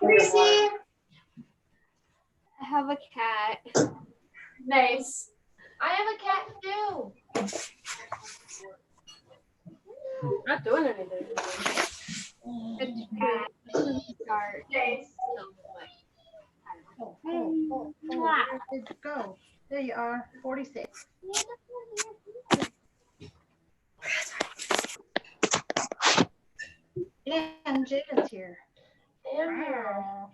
Lucy. I have a cat. Nice. I have a cat too. Not doing anything. Start. Nice. Where did you go? There you are, 46. And Jada's here. Wow.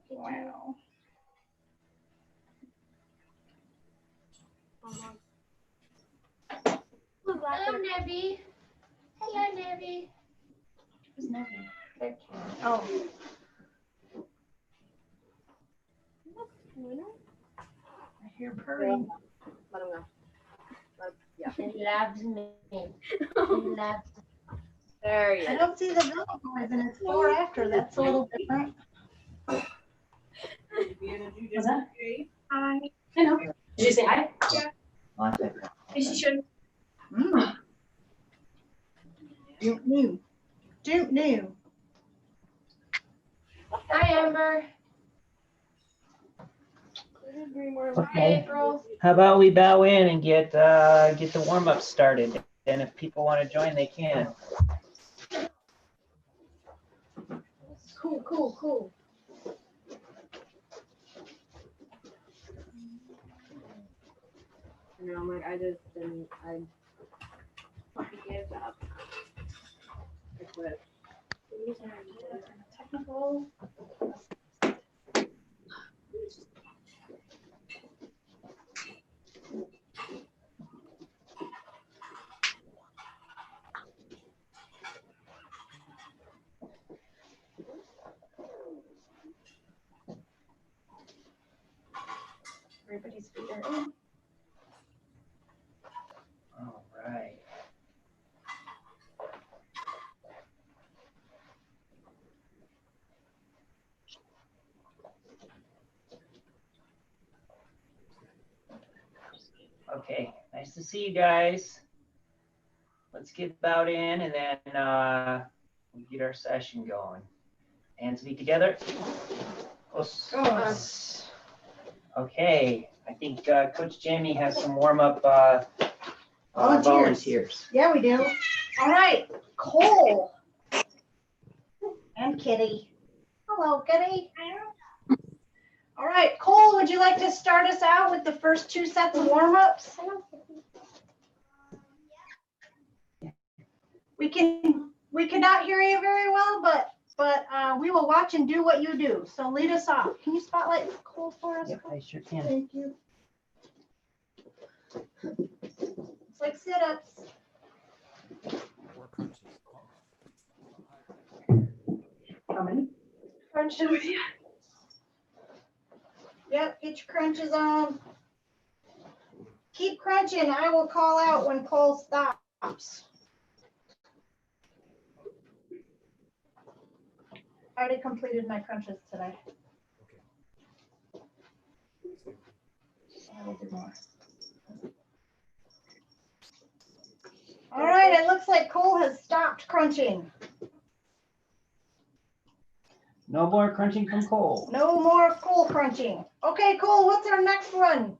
Wow. Hello, Nebby. Hello, Nebby. Who's Nebby? Their cat. Oh, I hear purring. Let him go. He loves me. He loves me. There you I go. don't see the little boys, and it's 4 after. That's a little different. What's that? Hi. Hello. Did you say hi? She should. Mm. Duke new. Duke new. Hi, Amber. Hi, Okay. April. How about we bow in and get the warm up started? And if people want to join, they can. Cool, cool, cool. You know, I'm like, I just didn't. I fucking gave up. I quit. Technical. Everybody's feet are in. All right. Okay, nice to see you guys. Let's get bowed in and then we'll get our session going. Hands feet together. Okay, I think Coach Jamie has some warm up volunteers. Yeah, we do. All right, Cole. And Kitty. Hello, Kitty. All right, Cole, would you like to start us out with the first 2 sets of warm-ups? We cannot hear you very well, but we will watch and do what you do. So lead us off. Can you spotlight Cole for us? Yep, I sure can. Thank you. It's like sit-ups. How many? Crunching with you. Yep, get your crunches on. Keep crunching. I will call out when Cole stops. I already completed my crunches today. I will do more. All right, it looks like Cole has stopped crunching. No more crunching from Cole. No more Cole crunching. Okay, Cole, what's our next one?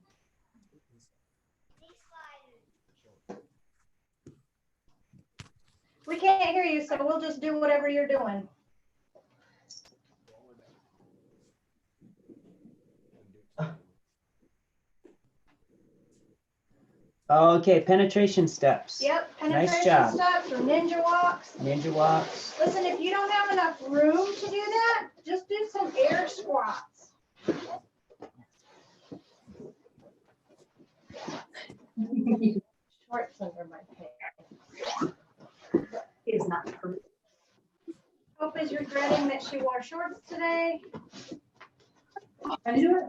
We can't hear you, so we'll just do whatever you're doing. Okay, penetration steps. Yep, penetration Nice job. steps or ninja walks. Ninja walks. Listen, if you don't have enough room to do that, just do some air squats. Shorts under my pants. It is not perfect. Hope is regretting that she wore shorts today. Can I do it?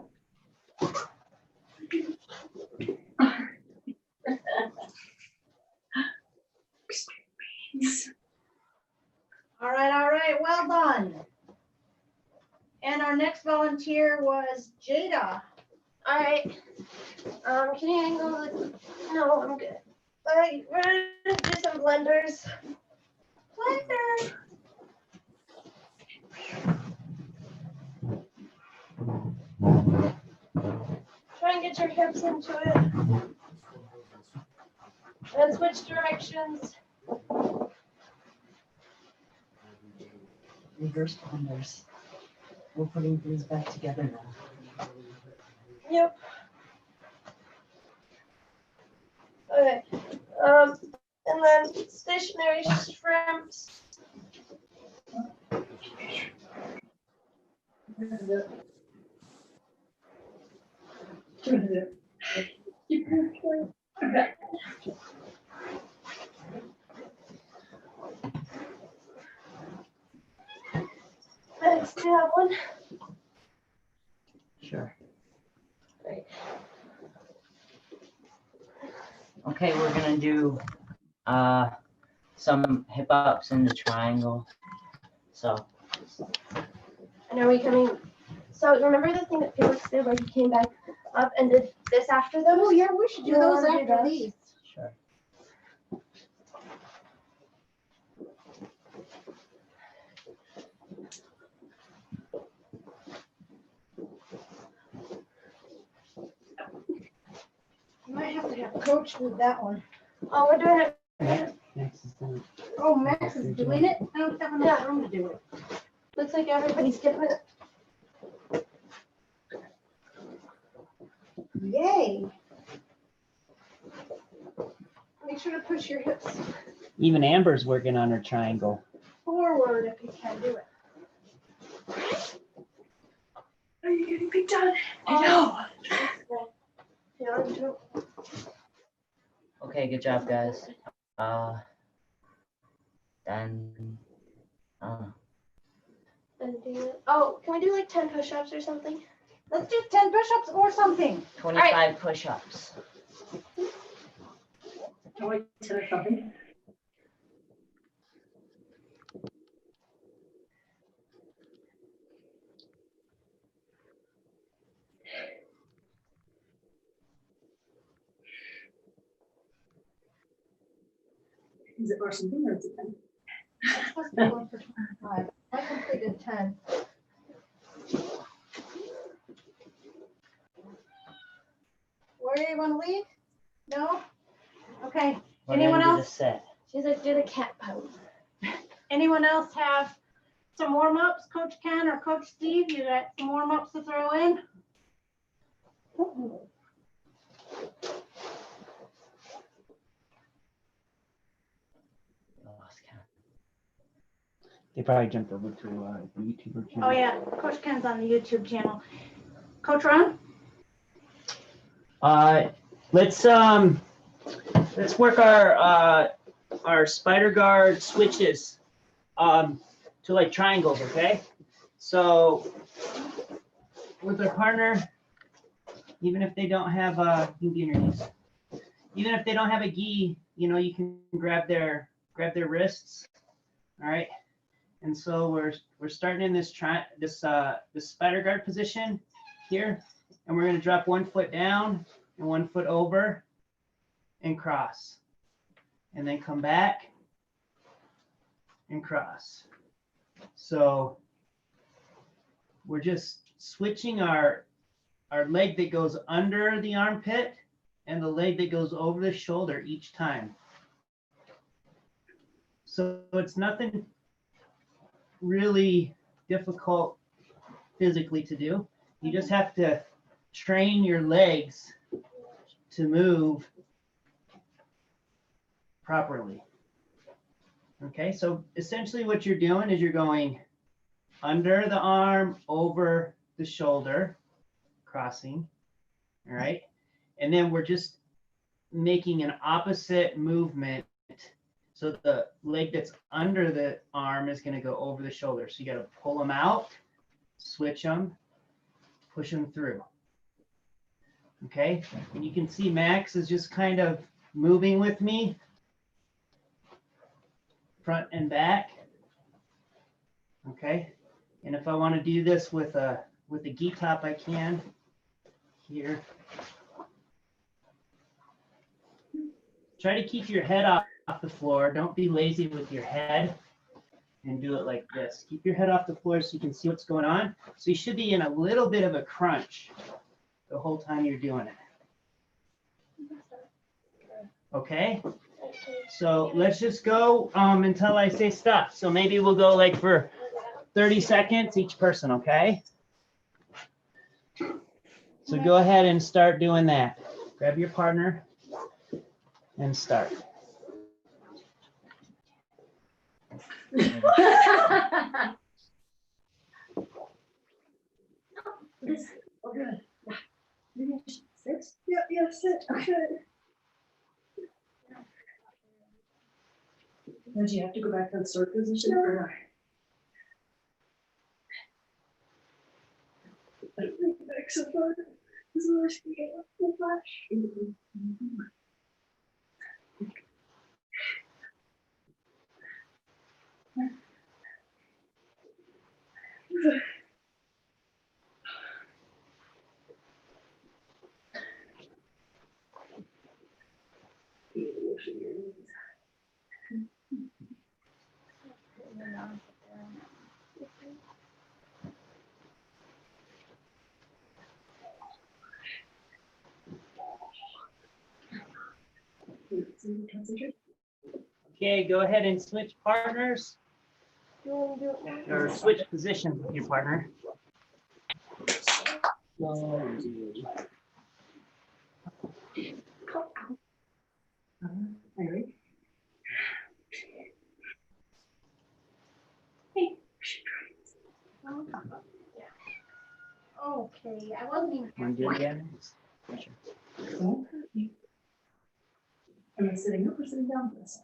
All right, well done. And our next volunteer was Jada. All right. Can you angle the? No, I'm good. All right, we're gonna do some blenders. Blender. get your hips into it. And switch directions. Reverse ponders. We're putting things back together now. Yep. Okay. And then stationary shrimps. Next, do you have one? Sure. Great. Okay, we're gonna do some hip ups in the triangle. So And are we coming? So remember the thing that Felix did where he came back up and did this after those? Oh, yeah, we should do You those wanna do after those? these. sure. You might have to have Coach do that one. Oh, we're doing it. Next is done. Oh, Max is doing it? I don't have enough room to do it. Looks like everybody's different. Yay. Make sure to push your hips Even Amber's working on her triangle. forward if you can do it. Are you getting picked on? I know. Yeah, I'm too. Okay, good job, guys. Then And do it. Oh, can we do like 10 push-ups or something? Let's do 10 push-ups or something. 25 push-ups. Can we consider something? Is it or something or is it 10? I'm supposed to be going for 25. I completed 10. Where do you want to leave? No? Okay. We're Anyone gonna do else? the set. She's like, do the cat pose. Anyone else have some warm-ups? Coach Ken or Coach Steve, you got some warm-ups to throw in? Lost count. They probably jumped over to the YouTuber channel. Oh yeah, Coach Ken's on the YouTube channel. Coach Ron? Let's work our spider guard switches to like triangles, okay? So with our partner, even if they don't have you can be on your knees. Even if they don't have a gi, you know, you can grab their wrists. All right. And so we're starting in this this spider guard position here, and we're going to drop 1 foot down and 1 foot over and cross, and then come back and cross. So we're just switching our leg that goes under the armpit and the leg that goes over the shoulder each time. So it's nothing really difficult physically to do. You just have to train your legs to move properly. Okay, so essentially what you're doing is you're going under the arm, over the shoulder, crossing, all right? And then we're just making an opposite movement. So the leg that's under the arm is going to go over the shoulder. So you got to pull them out, switch them, push them through. Okay, and you can see Max is just kind of moving with me, front and back. Okay, and if I want to do this with a gi top, I can here. Try to keep your head off the floor. Don't be lazy with your head, and do it like this. Keep your head off the floor so you can see what's going on. So you should be in a little bit of a crunch the whole time you're doing it. Okay, so let's just go until I say stop. So maybe we'll go like for 30 seconds each person, okay? So go ahead and start doing that. Grab your partner and start. This, oh, good. Yeah. Sit. Yeah, sit. Okay. Now, do you have to go back to the start position or not? Back so far. This is where she get up the flash. Concentrate. Okay, go ahead and switch partners You want to do it now? or switch positions with your partner. Ready? Okay, I wasn't even. Want to do it again? Am I sitting up or sitting down for this?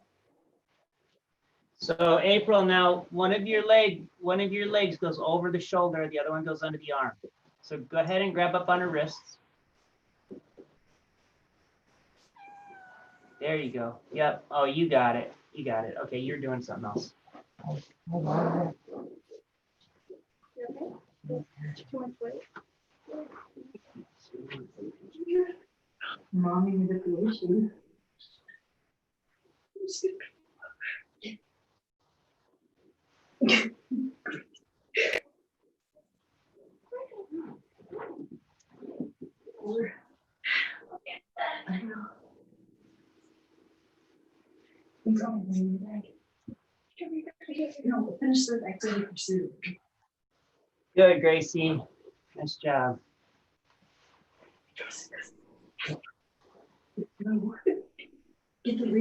So April, now one of your legs goes over the shoulder, the other one goes under the arm. So go ahead and grab up on her wrists. There you go. Yep. Oh, you got it. You got it. Okay, you're doing something else. You okay? Too much weight? Mommy manipulation. I know. He's always in the bag. No, finish the activity pursuit. Good, Gracie. Nice job.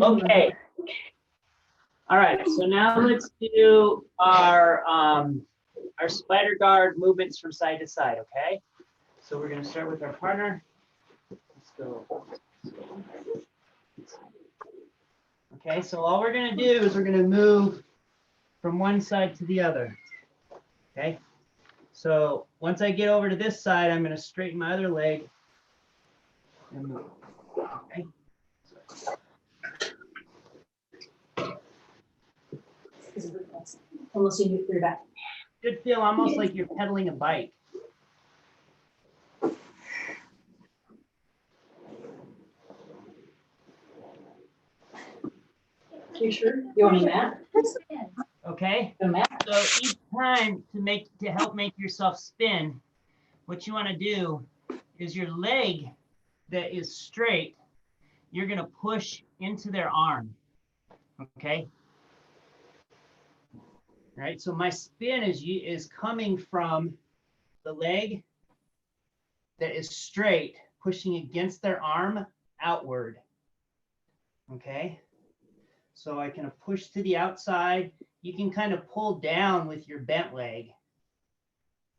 Okay. All right, so now let's do our spider guard movements from side to side, okay? So we're gonna start with our partner. Let's go. Okay, so all we're gonna do is we're gonna move from one side to the other, okay? So once I get over to this side, I'm gonna straighten my other leg and move, okay? Unless you do your back. Should feel almost like you're pedaling a bike. You sure? You want a mat? Okay, A mat? so each time to help make yourself spin, what you want to do is your leg that is straight, you're going to push into their arm. Okay. All right, so my spin is coming from the leg that is straight, pushing against their arm outward. Okay. So I can push to the outside. You can kind of pull down with your bent leg.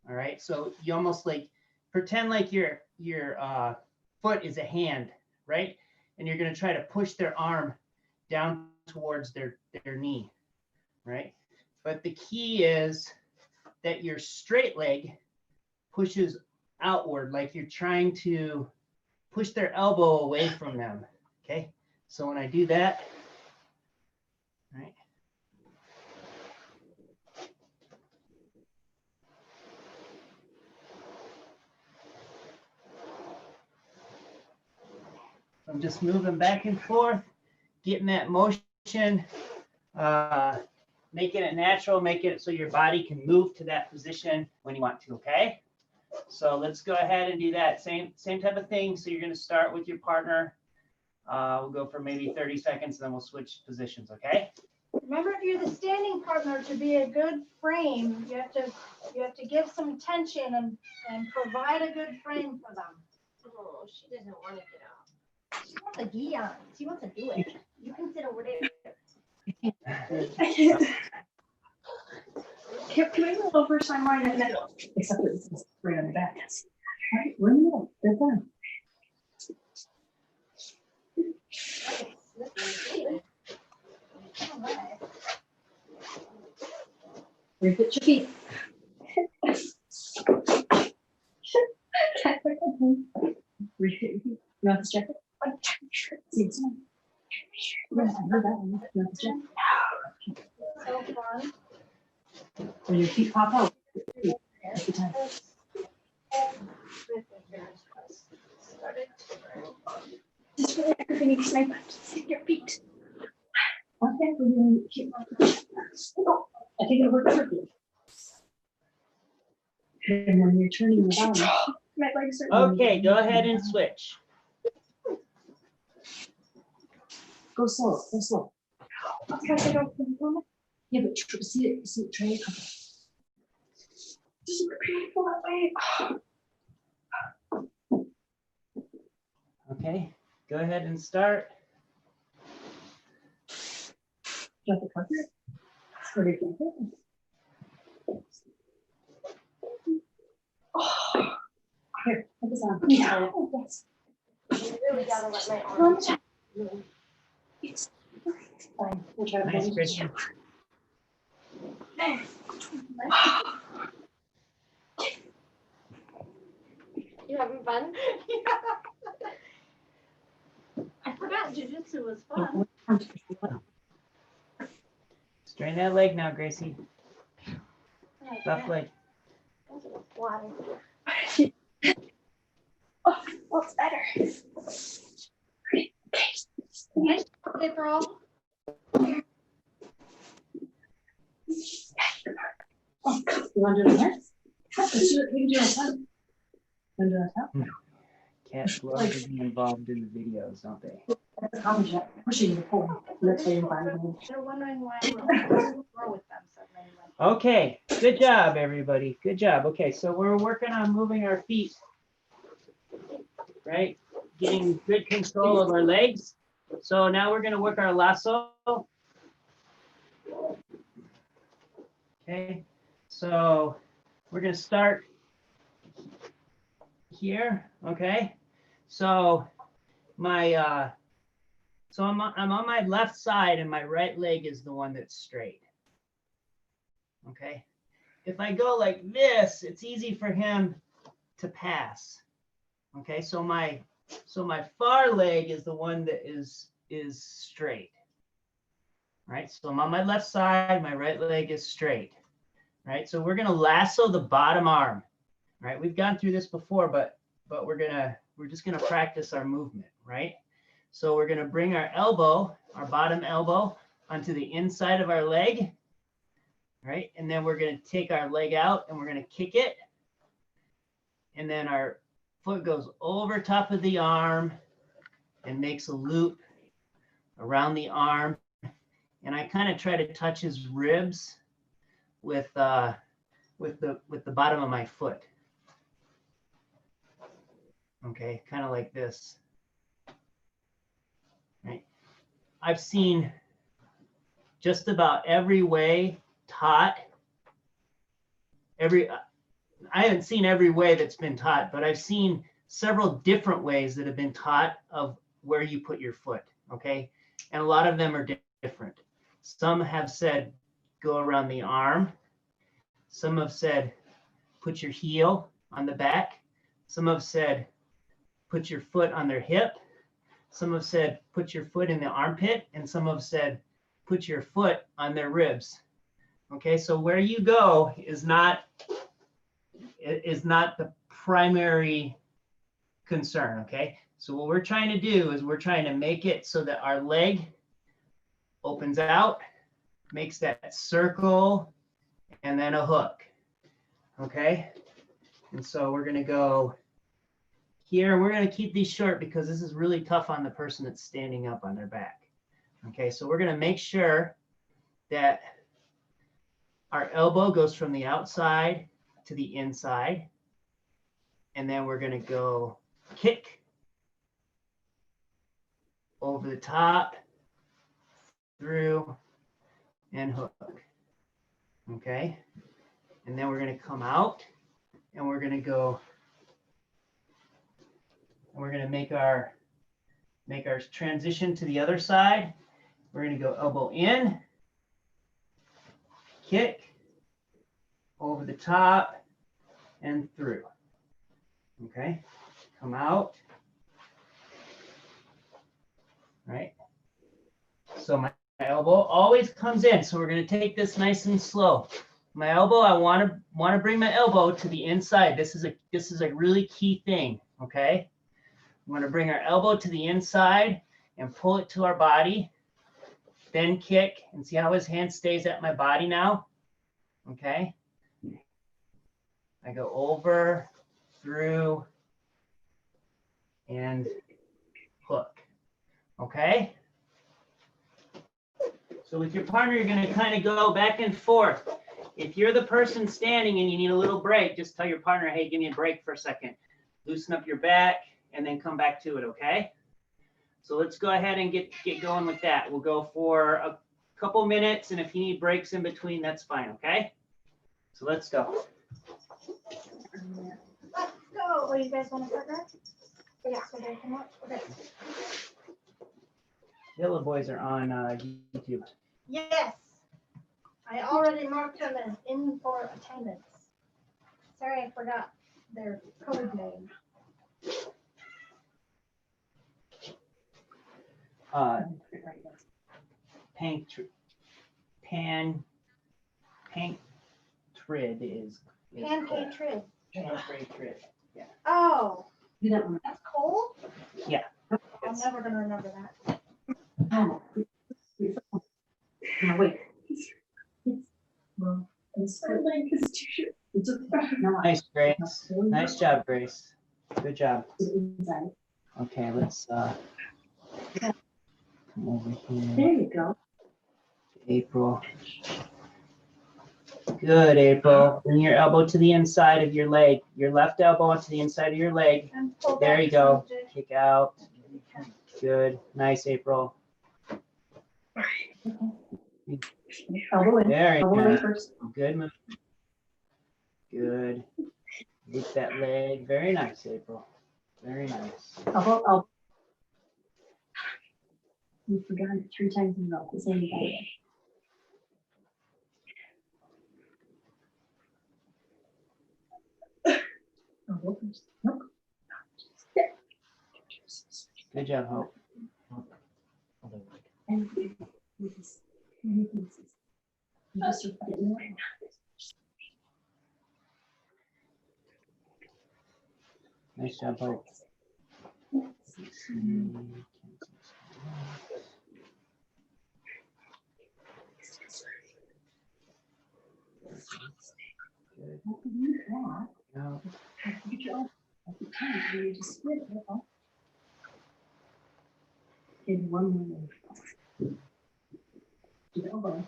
All right, so you almost like pretend like your foot is a hand, right? And you're going to try to push their arm down towards their knee, right? But the key is that your straight leg pushes outward, like you're trying to push their elbow away from them. Okay, so when I do that, right? I'm just moving back and forth, getting that motion, making it natural, making it so your body can move to that position when you want to, okay? So let's go ahead and do that. Same type of thing. So you're going to start with your partner. We'll go for maybe 30 seconds, then we'll switch positions, okay? Remember, if you're the standing partner, to be a good frame, you have to give some tension and provide a good frame for them. Oh, she doesn't want to get up. She wants a gi on. She wants to do it. You can sit over there. Can we move over so I'm right in the middle? Except that this is right on the back. All right, we're in the middle. They're done. Repeat your feet. Repeat your feet. You want this jacket? See this one? Yeah, I heard that one. You want this jacket? So fun. When your feet pop out. Every time. Just really everything you snipe. Just your feet. Okay, we're going to keep I think it worked for you. And when you're turning around, my legs are. Okay, go ahead and switch. Go slow, go slow. Yeah, but see it, try it. This is painful that way. Okay, go ahead and start. Do you have the carpet? Or do you think it? Oh, here, put this on. Yeah. Yes. You really gotta let my arm. It's fine. We'll try to Nice, finish. Christian. You having fun? I forgot jujitsu was fun. Straighten that leg now, Gracie. Left leg. Why? Oh, it's better. Nice play, girl. Oh, you want to do it again? Let's do it. We can do it on top. Want to do it on top? Cats love to be involved in the videos, don't they? That's a common jet. Pushing the pole. That's why you're fine. They're wondering why I don't throw with them so many. Okay, good job, everybody. Good job. Okay, so we're working on moving our feet, right? Getting good control of our legs. So now we're going to work our lasso. Okay, so we're going to start here. Okay, so my I'm on my left side and my right leg is the one that's straight. Okay, if I go like this, it's easy for him to pass. Okay, so my far leg is the one that is straight. Right, so I'm on my left side, my right leg is straight. Right, so we're gonna lasso the bottom arm. Right, we've gone through this before, but we're just gonna practice our movement. Right, so we're gonna bring our elbow, our bottom elbow, onto the inside of our leg. Right, and then we're gonna take our leg out and we're gonna kick it, and then our foot goes over top of the arm and makes a loop around the arm. And I kind of try to touch his ribs with the bottom of my foot. Okay, kind of like this. Right. I've seen just about every way taught. I haven't seen every way that's been taught, but I've seen several different ways that have been taught of where you put your foot. Okay, and a lot of them are different. Some have said go around the arm. Some have said put your heel on the back. Some have said put your foot on their hip. Some have said put your foot in the armpit, and some have said put your foot on their ribs. Okay, so where you go is not the primary concern. Okay, so what we're trying to do is we're trying to make it so that our leg opens out, makes that circle, and then a hook. Okay, and so we're going to go here. We're going to keep these short because this is really tough on the person that's standing up on their back. Okay, so we're going to make sure that our elbow goes from the outside to the inside. And then we're going to go kick over the top, through, and hook. Okay, and then we're going to come out and we're going to go, and we're going to make our transition to the other side. We're going to go elbow in, kick, over the top, and through. Okay, come out. Right. So my elbow always comes in. So we're going to take this nice and slow. My elbow, I want to bring my elbow to the inside. This is a really key thing. Okay. I'm going to bring our elbow to the inside and pull it to our body. Then kick, and see how his hand stays at my body now. Okay. I go over, through, and hook. Okay. So with your partner, you're going to kind of go back and forth. If you're the person standing and you need a little break, just tell your partner, hey, give me a break for a second. Loosen up your back and then come back to it, okay? So let's go ahead and get going with that. We'll go for a couple minutes, and if you need breaks in between, that's fine, okay? So let's go. Let's go. What, you guys want to partner? Yeah. So they can watch. Okay. Yellow Boys are on YouTube. Yes. I already marked them as in for attendance. Sorry, I forgot their code name. Pancreatrid is Pancreatrid. Pancreatrid. Yeah. Oh, Do that one. that's cold? Yeah. I'm never gonna remember that. Oh, no, wait. Well, it's like it's too short. It's a no. Nice, Grace. Nice job, Grace. Good job. Inside. Okay, let's come over here. There you go. April. Good, April. Bring your elbow to the inside of your leg. Your left elbow to the inside of your leg. And pull There back you go. some to- Kick out. Good. Nice, April. Elbow in. There you Elbow in go. first. Good move. Good. Loop that leg. Very nice, April. Very nice. Elbow, elbow. You forgot it 3 times in a row. The same thing. Elbow first. Nope. Good job, Hope. And this. You just get in right now. Nice job, Hope. Good. Now, Get your elbow at the time, you just split it up. In one minute. Your elbow.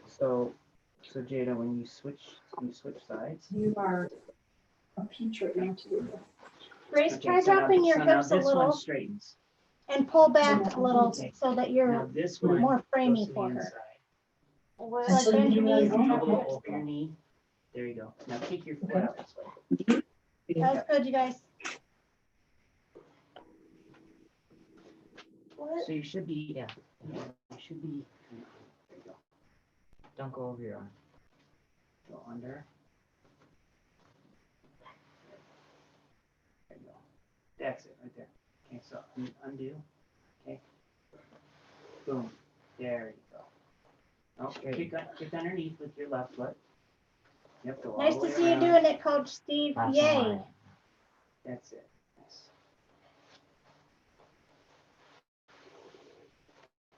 so Jada, when you switch sides. You are a peach right now to Grace, Okay, try so now- dropping your so now hips a this one little straightens. and pull back a little Okay. so that Now you're this one more goes framey to the for her. inside. like So bend your you really knees and drop Elbow your hips. over your knee. There you go. Now kick your foot Okay. out this way. That was good, you guys. So you should be, yeah, you should be, there you go. Don't go over your arm. Go under. There you go. That's it right there. Okay, so undo. Okay. Boom. There you go. Oh, kick underneath with your left foot. Yep, go all Nice the to way see you around. doing it, Coach Steve. Last Yay. line. That's it. Nice.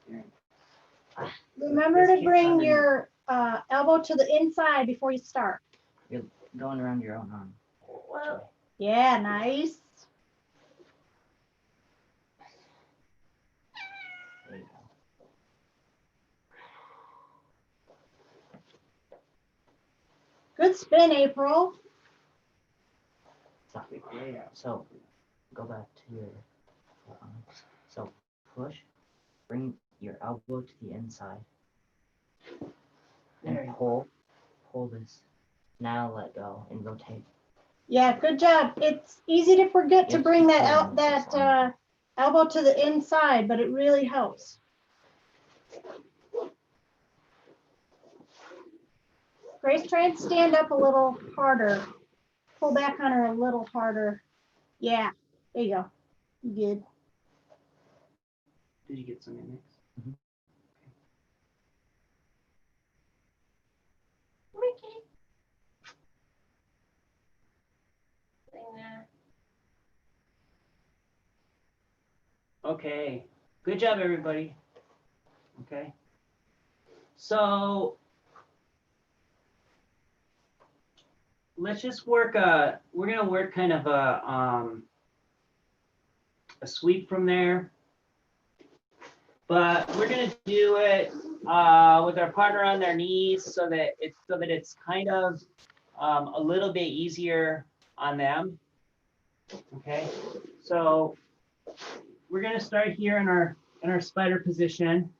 There you go. Remember This to kicks bring underneath. your elbow to the inside before you start. Going around your own arm. way. Yeah, nice. There you go. Good spin, April. So go back to your so push, bring your elbow to the inside There and you pull this. Now let go and rotate. Yeah, good job. It's easy to forget to Yes, bring that you out can. that elbow to the inside, but it really helps. Grace, try and stand up a little harder. Pull back on her a little harder. Yeah, there you go. You good. Did you get some in there? Mickey. Sitting there. Okay, good job, everybody. Okay, so let's just work. We're gonna work kind of a sweep from there, but we're gonna do it with our partner on their knees so that it's kind of a little bit easier on them. Okay, so we're gonna start here in our spider position.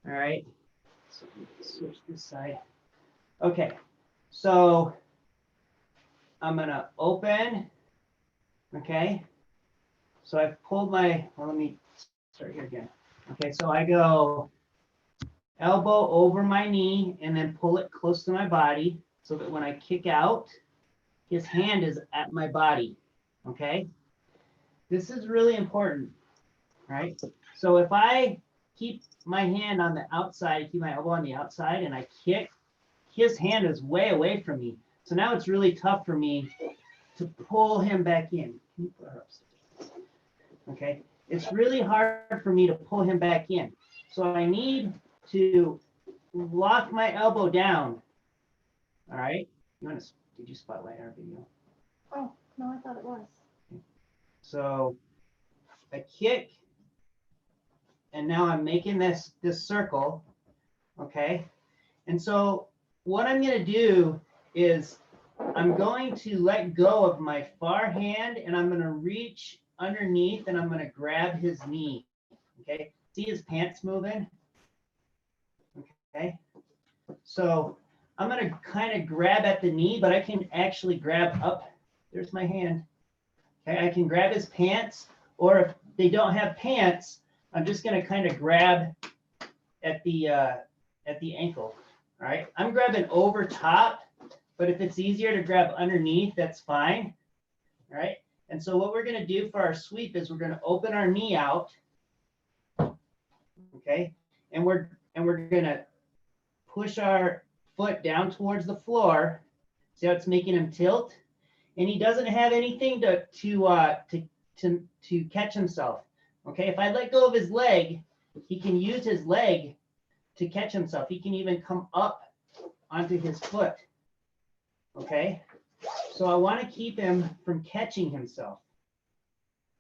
All right, so switch this side. Okay, so I'm gonna open. Okay, so I've pulled my. Well, let me start here again. Okay, so I go elbow over my knee and then pull it close to my body so that when I kick out, his hand is at my body. Okay, this is really important. Right? So if I keep my hand on the outside, keep my elbow on the outside, and I kick, his hand is way away from me. So now it's really tough for me to pull him back in. Can you put her upstairs? Okay, it's really hard for me to pull him back in. So I need to lock my elbow down. All right. Did you spotlight our video? Oh, no, I thought it was. So I kick. And now I'm making this circle, okay? And so what I'm gonna do is I'm going to let go of my far hand and I'm gonna reach underneath and I'm gonna grab his knee, okay? See his pants moving? Okay, so I'm gonna kind of grab at the knee, but I can actually grab up. There's my hand. Okay, I can grab his pants, or if they don't have pants, I'm just going to kind of grab at the ankle. All right, I'm grabbing over top, but if it's easier to grab underneath, that's fine. All right, and so what we're going to do for our sweep is we're going to open our knee out. Okay, and we're going to push our foot down towards the floor. See how it's making him tilt? And he doesn't have anything to catch himself. Okay, if I let go of his leg, he can use his leg to catch himself. He can even come up onto his foot. Okay, so I want to keep him from catching himself.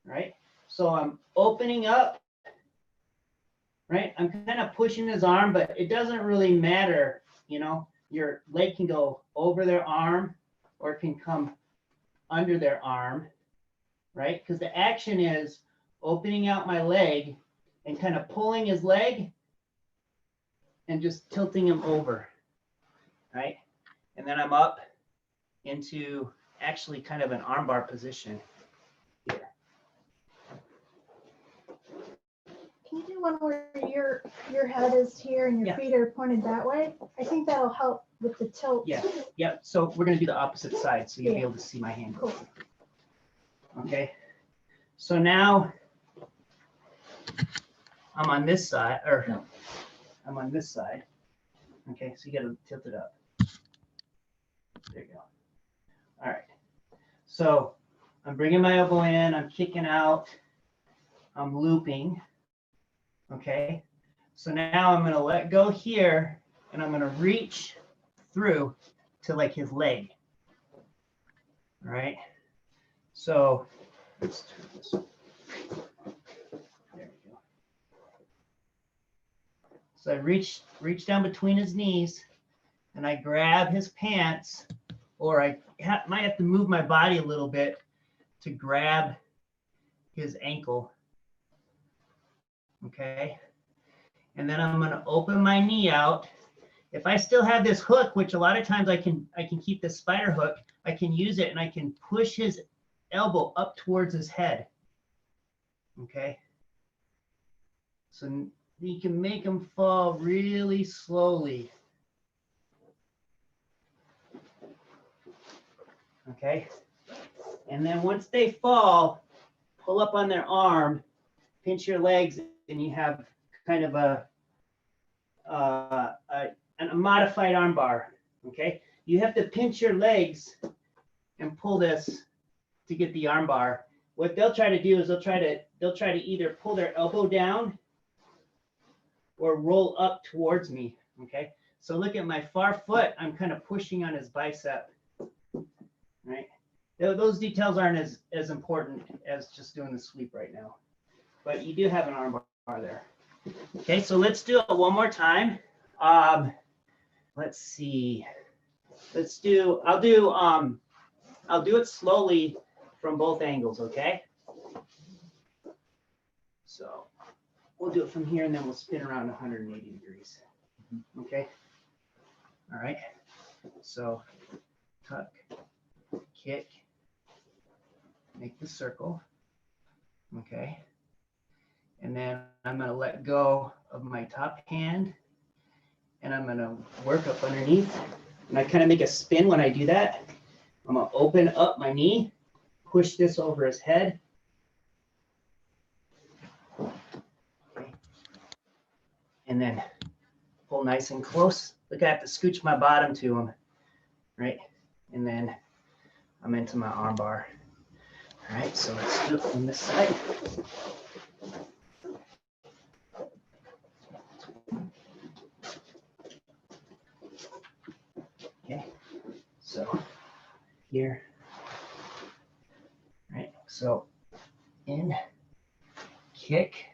Right, so I'm opening up. Right, I'm kind of pushing his arm, but it doesn't really matter. You know, your leg can go over their arm or it can come under their arm. Right, because the action is opening out my leg and kind of pulling his leg and just tilting him over, right? And then I'm up into actually kind of an armbar position here. Can you do one where your head is here and your Yeah. feet are pointed that way? I think that'll help with the tilt. Yeah, yep. So we're gonna do the opposite side so you'll be Yeah. able to see my hand. Cool. Okay. So now I'm on this side, or no, I'm on this side. Okay, so you gotta tilt it up. There you go. All right. So I'm bringing my elbow in, I'm kicking out, I'm looping. Okay. So now I'm gonna let go here and I'm gonna reach through to like his leg. All right. So let's turn this. There we go. So I reach down between his knees and I grab his pants, or I might have to move my body a little bit to grab his ankle. Okay. And then I'm going to open my knee out. If I still have this hook, which a lot of times I can keep this spider hook, I can use it and I can push his elbow up towards his head. Okay. So you can make him fall really slowly. Okay. And then once they fall, pull up on their arm, pinch your legs, and you have kind of a modified arm bar. Okay. You have to pinch your legs and pull this to get the arm bar. What they'll try to do is they'll try to either pull their elbow down or roll up towards me. Okay. So look at my far foot. I'm kind of pushing on his bicep. Right. Those details aren't as important as just doing the sweep right now, but you do have an arm bar there. Okay. So let's do it one more time. Let's see. I'll do it slowly from both angles, okay? So we'll do it from here and then we'll spin around 180 degrees. Okay? All right. So tuck, kick, make the circle. Okay. And then I'm going to let go of my top hand and I'm going to work up underneath. And I kind of make a spin when I do that. I'm going to open up my knee, push this over his head. Okay. And then pull nice and close. Look, I have to scooch my bottom to him, right? And then I'm into my arm bar. All right, so let's do it from this side. Okay, so here, right? So in, kick,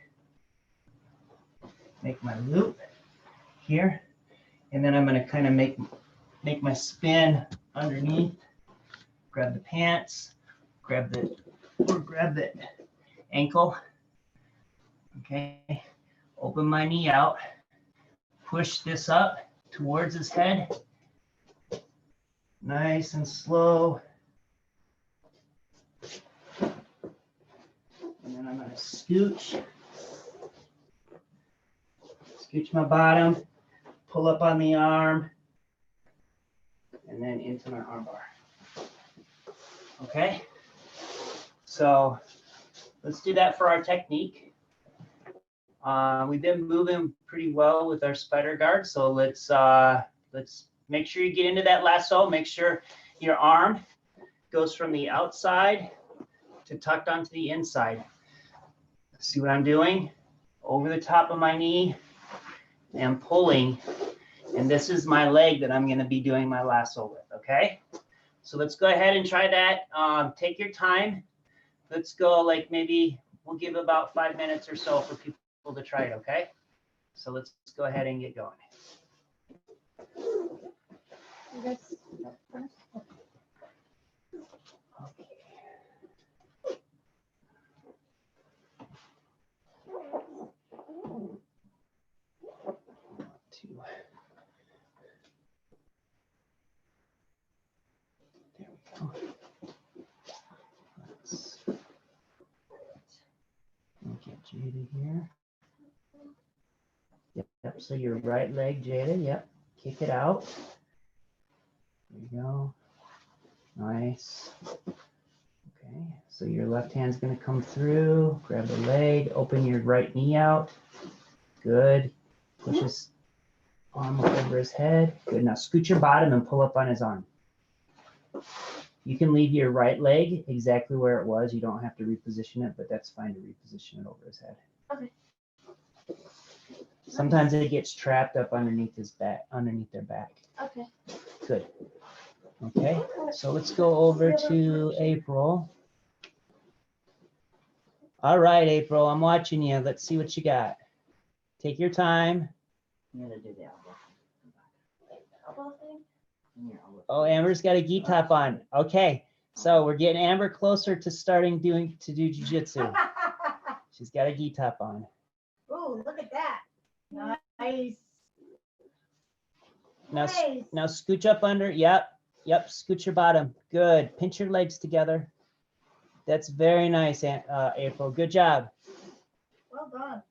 make my loop here, and then I'm going to kind of make my spin underneath. Grab the pants, grab the ankle. Okay, open my knee out, push this up towards his head. Nice and slow. And then I'm going to scooch my bottom, pull up on the arm, and then into my arm bar. Okay, so let's do that for our technique. We've been moving pretty well with our spider guard, so let's make sure you get into that lasso. Make sure your arm goes from the outside to tucked onto the inside. See what I'm doing? Over the top of my knee and pulling. And this is my leg that I'm going to be doing my lasso with, okay? So let's go ahead and try that. Take your time. Let's go, like, maybe we'll give about 5 minutes or so for people to try it, okay? So let's go ahead and get going. You guys go first? Okay. There we go. Let's get Jada here. Yep, so your right leg, Jada, yep. Kick it out. There you go. Nice. Okay, so your left hand's going to come through, grab the leg, open your right knee out. Good. Push his arm up over his head. Good. Now scoot your bottom and pull up on his arm. You can leave your right leg exactly where it was. You don't have to reposition it, but that's fine to reposition it over his head. Okay. Sometimes it gets trapped up underneath his back, underneath their back. Okay. Good. Okay, so let's go over to April. All right, April, I'm watching you. Let's see what you got. Take your time. I'm gonna do the elbow. Elbow thing? In your elbow. Oh, Amber's got a gi top on. Okay, so we're getting Amber closer to starting to do jujitsu. She's got a gi top on. Ooh, look at that. Nice. Now, Nice. now scooch up under. Yep, scoot your bottom. Good. Pinch your legs together. That's very nice, April. Good job. Well done.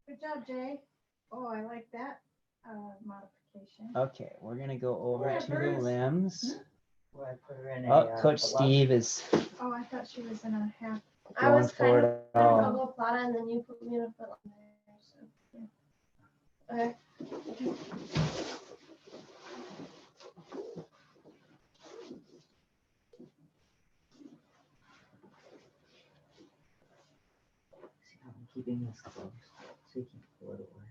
Good job, Jay. Oh, I like that modification. Okay, we're gonna go over Yeah, to the Bruce. limbs. Well, I put her in Oh, a, Coach a Steve is Oh, I thought she was in a half. I going was kind for of it gonna all. go plata and then you put me in a foot on there. So, yeah. Okay. See how I'm keeping this close so you can pull it away.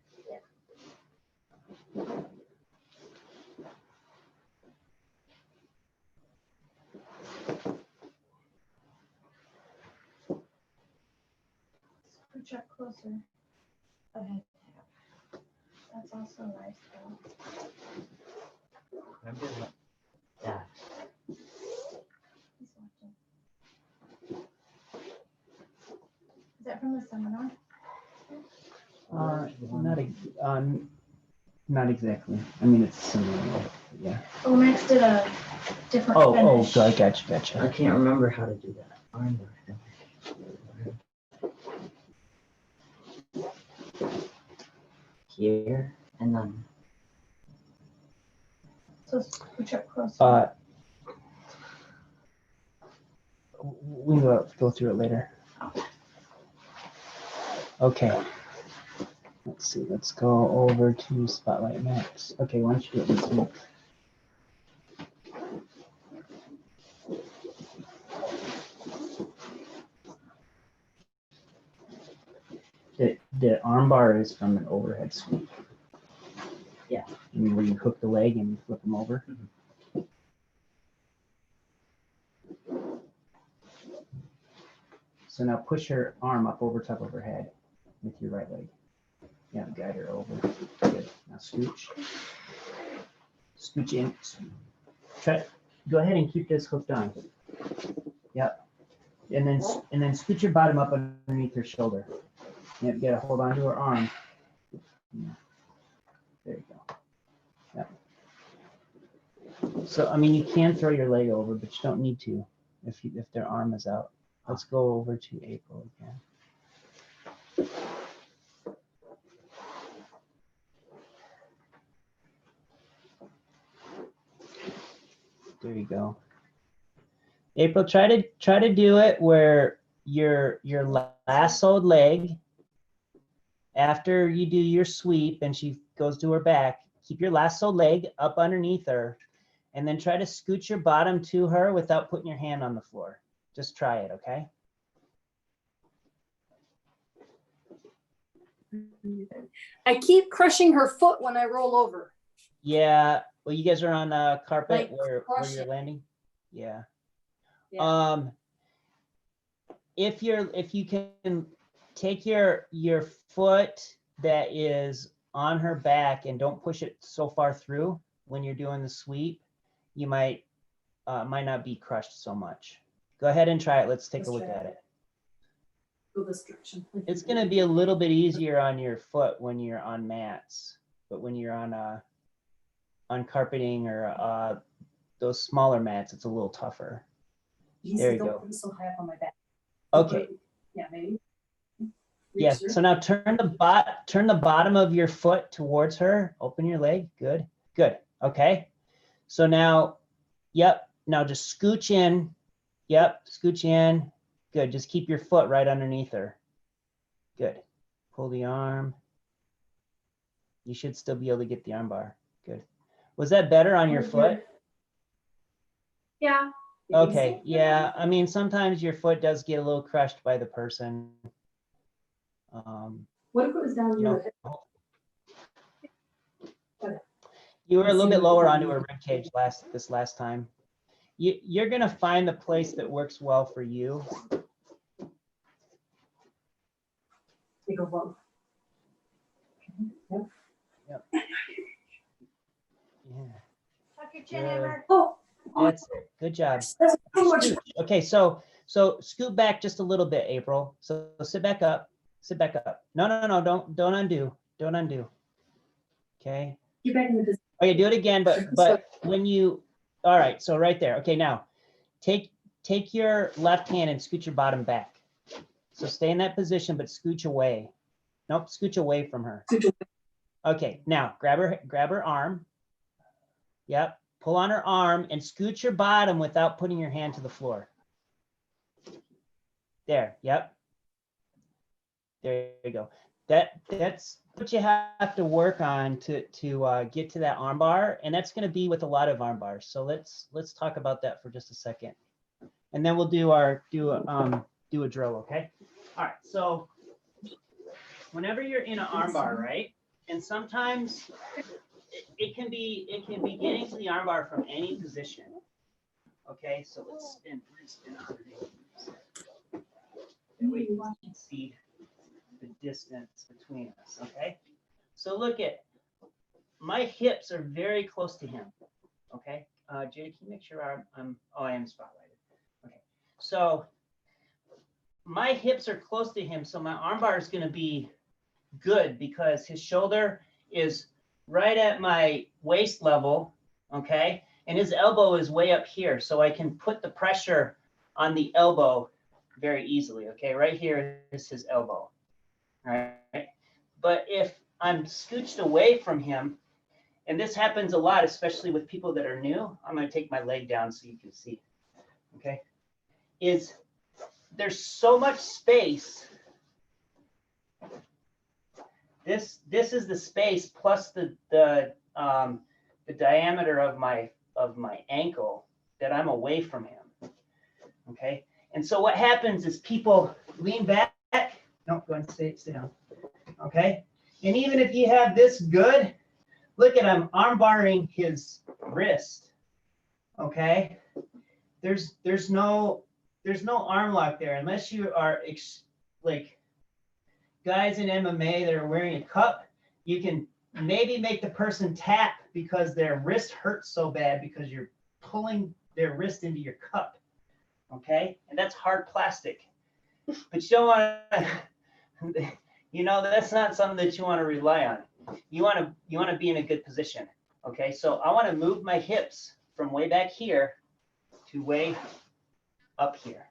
Scooch up closer. Okay. That's also nice though. Remember what that. He's watching. Is that from the seminar? Not exactly. I mean, it's similar. Yeah. Oh, Max did a different Oh, finish. I gotcha. I can't remember how to do that. Armbar finish. Here and then So scooch up closer. We can go through it later. Okay. Let's see. Let's go over to Spotlight Max. Okay, why don't you do it this week? The arm bar is from an overhead sweep. Yeah. I mean, where you hook the leg and you flip them over. So now push your arm up over top of her head with your right leg. Yeah, guide her over. Good. Now scooch. Scooch in. Try. Go ahead and keep this hooked on. Yep. And then scoot your bottom up underneath her shoulder. Yep, you gotta hold on to her arm. Yeah. There you go. Yep. So I mean, you can throw your leg over, but you don't need to if their arm is out. Let's go over to April again. There you go. April, try to do it where your lassoed leg, after you do your sweep and she goes to her back, keep your lassoed leg up underneath her, and then try to scoot your bottom to her without putting your hand on the floor. Just try it, okay? I keep crushing her foot when I roll over. Yeah. Well, you guys are on carpet Like where crush you're it. landing. Yeah. Yeah. If you can take your foot that is on her back and don't push it so far through when you're doing the sweep, you might not be crushed so much. Go ahead and try it. Let's take a look at it. Go this direction. It's going to be a little bit easier on your foot when you're on mats, but when you're on carpeting or those smaller mats, it's a little tougher. There you go. So high up on my back. Okay. Yeah, maybe. Yeah. So now turn the bottom of your foot towards her. Open your leg. Good. Good. Okay. So now, yep. Now just scooch in. Yep. Scooch in. Good. Just keep your foot right underneath her. Good. Pull the arm. You should still be able to get the arm bar. Good. Was that better on your foot? Yeah. Okay. Yeah. I mean, sometimes your foot does get a little crushed by the person. What if it was down You know, here? You were a little bit lower onto her rib cage this last time. You're gonna find the place that works well for you. Take a vote. Yep. Yeah. Tuck your chin, Good. Amber. Oh, That's it. Good job. that's so much. Scooch. Okay, so scoot back just a little bit, April. So sit back up. Sit back up. No, don't undo. Don't undo. Okay. Get back in the position. Okay, do it again, but when you, all right, so right there. Okay, now take your left hand and scoot your bottom back. So stay in that position, but scooch away. Nope, scooch away from her. Okay, now grab her arm. Yep, pull on her arm and scoot your bottom without putting your hand to the floor. There, yep. There you go. That's what you have to work on to get to that arm bar, and that's going to be with a lot of arm bars. So let's talk about that for just a second, and then we'll do a drill. Okay. All right. So whenever you're in an arm bar, right, and sometimes it can be getting to the arm bar from any position. Okay. So let's spin. We're gonna spin 180 degrees. That way you can see the distance between us, okay? So look at, my hips are very close to him, okay? Jada, can you make sure I am spotlighted. Okay, so my hips are close to him, so my arm bar is gonna be good because his shoulder is right at my waist level, okay? And his elbow is way up here, so I can put the pressure on the elbow very easily, okay? Right here is his elbow. All right. But if I'm scooched away from him, and this happens a lot, especially with people that are new, I'm going to take my leg down so you can see. Okay. There's so much space. This is the space plus the diameter of my ankle that I'm away from him. Okay. And so what happens is people lean back. No, go ahead and stay down. Okay. And even if you have this good, look at him arm barring his wrist. Okay. There's no arm lock there unless you are like guys in MMA that are wearing a cup. You can maybe make the person tap because their wrist hurts so bad because you're pulling their wrist into your cup. Okay. And that's hard plastic. But you don't want to. That's not something that you want to rely on. You want to be in a good position. Okay, so I want to move my hips from way back here to way up here.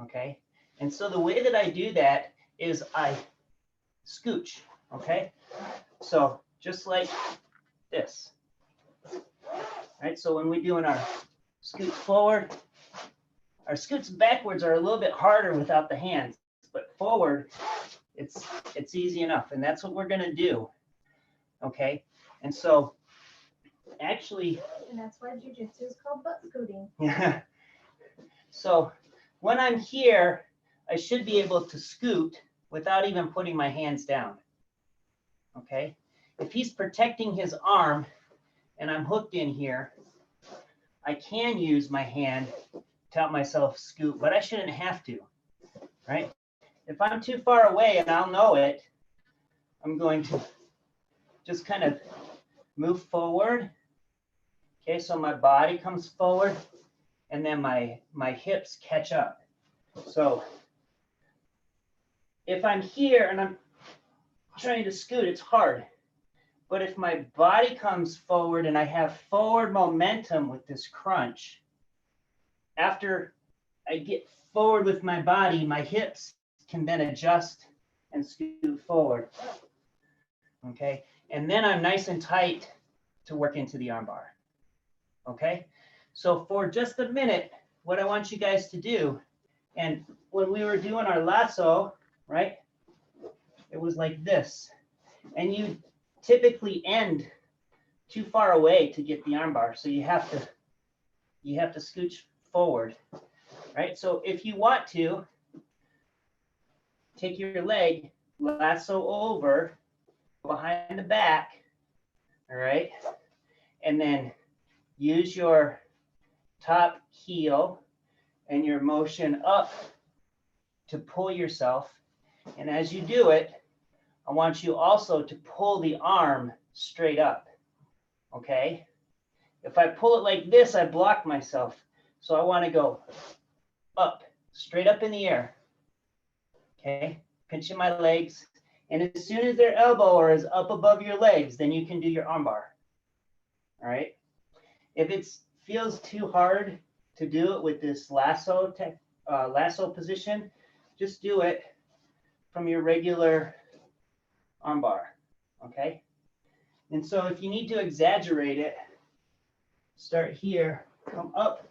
Okay, and so the way that I do that is I scooch. Okay, so just like this. All right, so when we're doing our scoots forward, our scoots backwards are a little bit harder without the hands. But forward, it's easy enough, and that's what we're gonna do, okay? And so, actually, And that's why jujitsu is called butt scooting. yeah. So when I'm here, I should be able to scoot without even putting my hands down, okay? If he's protecting his arm and I'm hooked in here, I can use my hand to help myself scoot, but I shouldn't have to, right? If I'm too far away and I'll know it, I'm going to just kind of move forward. Okay, so my body comes forward and then my hips catch up. So if I'm here and I'm trying to scoot, it's hard. But if my body comes forward and I have forward momentum with this crunch, after I get forward with my body, my hips can then adjust and scoot forward. Okay, and then I'm nice and tight to work into the armbar. Okay, so for just a minute, what I want you guys to do, and when we were doing our lasso, right, it was like this, and you typically end too far away to get the armbar, so you have to scooch forward, right? So if you want to, take your leg, lasso over, behind the back, All right. And then use your top heel and your motion up to pull yourself. And as you do it, I want you also to pull the arm straight up. Okay? If I pull it like this, I block myself. So I want to go up, straight up in the air. Okay? Pinching my legs. And as soon as their elbow is up above your legs, then you can do your arm bar. All right? If it feels too hard to do it with this lasso position, just do it from your regular arm bar. Okay? And so if you need to exaggerate it, start here, come up,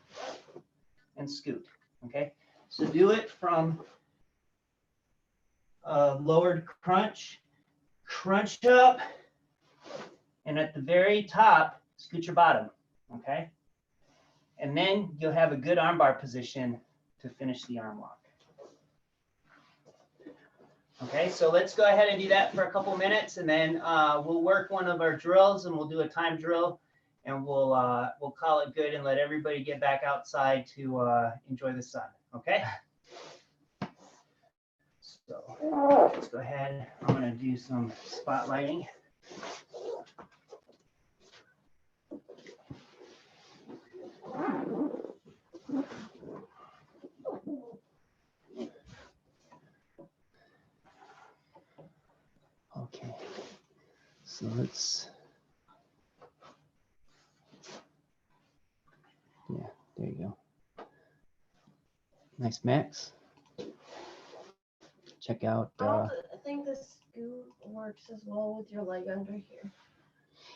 and scoot. Okay? So do it from lowered crunch up, and at the very top, scoot your bottom. Okay? And then you'll have a good armbar position to finish the arm walk. Okay, so let's go ahead and do that for a couple minutes, and then we'll work one of our drills, and we'll do a time drill, and we'll call it good and let everybody get back outside to enjoy the sun. Okay? So let's go ahead. I'm going to do some spotlighting. Okay, so let's, yeah, there you go. Nice mix. Check out. I think the scoot works as well with your leg under here.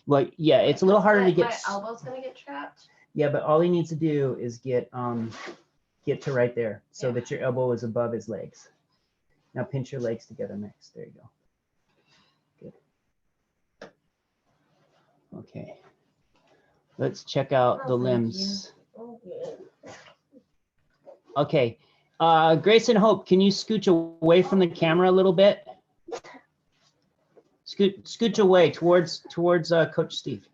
Well, yeah, it's a little harder to get. My elbow's gonna get trapped. Yeah, but all he needs to do is get to right there so that your elbow is above his legs. Now pinch your legs together next. There you go. Good. Okay. Let's check out the limbs. Oh, good. Okay. Grace and Hope, can you scooch away from the camera a little bit? Scooch away towards Coach Steve.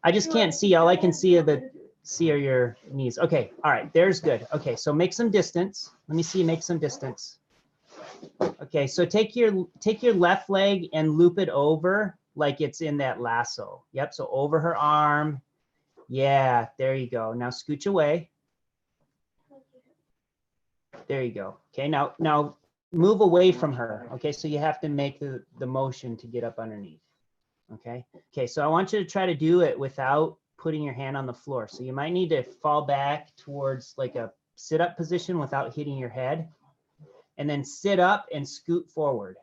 I just can't see. All I can see are your knees. Okay. All right. There's good. Okay. So make some distance. Let me see you make some distance. Okay. So take your left leg and loop it over like it's in that lasso. Yep. So over her arm. Yeah. There you go. Now scooch away. There you go. Okay. Now move away from her. Okay. So you have to make the motion to get up underneath. Okay. Okay. So I want you to try to do it without putting your hand on the floor. So you might need to fall back towards like a sit-up position without hitting your head, and then sit up and scoot forward.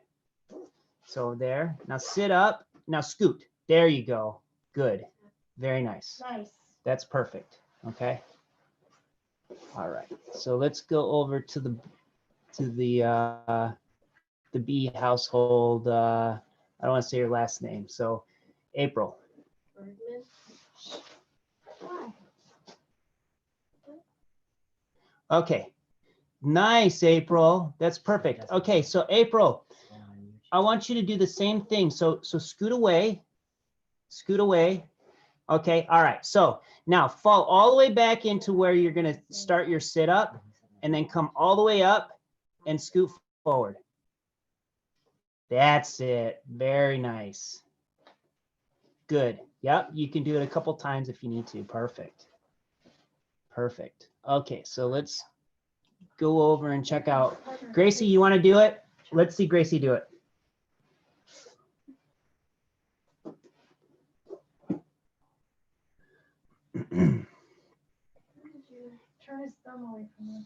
So there. Now sit up. Now scoot. There you go. Good. Very nice. Nice. That's perfect. Okay. All right. So let's go over to the B household. I don't want to say your last name. So April. Bergman. Okay. Nice, April. That's perfect. Okay. So April, I want you to do the same thing. So scoot away. Scoot away. Okay. All right. So now fall all the way back into where you're going to start your sit up, and then come all the way up and scoot forward. That's it. Very nice. Good. Yep. You can do it a couple times if you need to. Perfect. Perfect. Okay. So let's go over and check out. Gracie, you want to do it? Let's see Gracie do it. Turn his thumb away from you.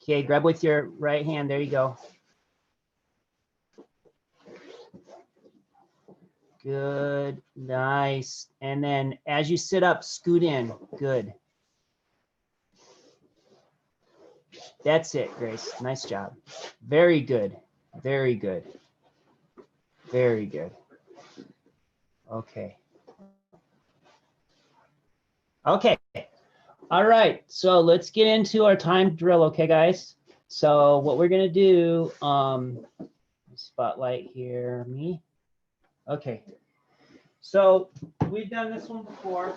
Okay, grab with your right hand. There you go. Good, nice. And then as you sit up, scoot in. Good. That's it, Grace. Nice job. Very good. Very good. Very good. Okay. Okay. All right, so let's get into our time drill, okay, guys? So what we're gonna do, spotlight here, me. Okay, so we've done this one before.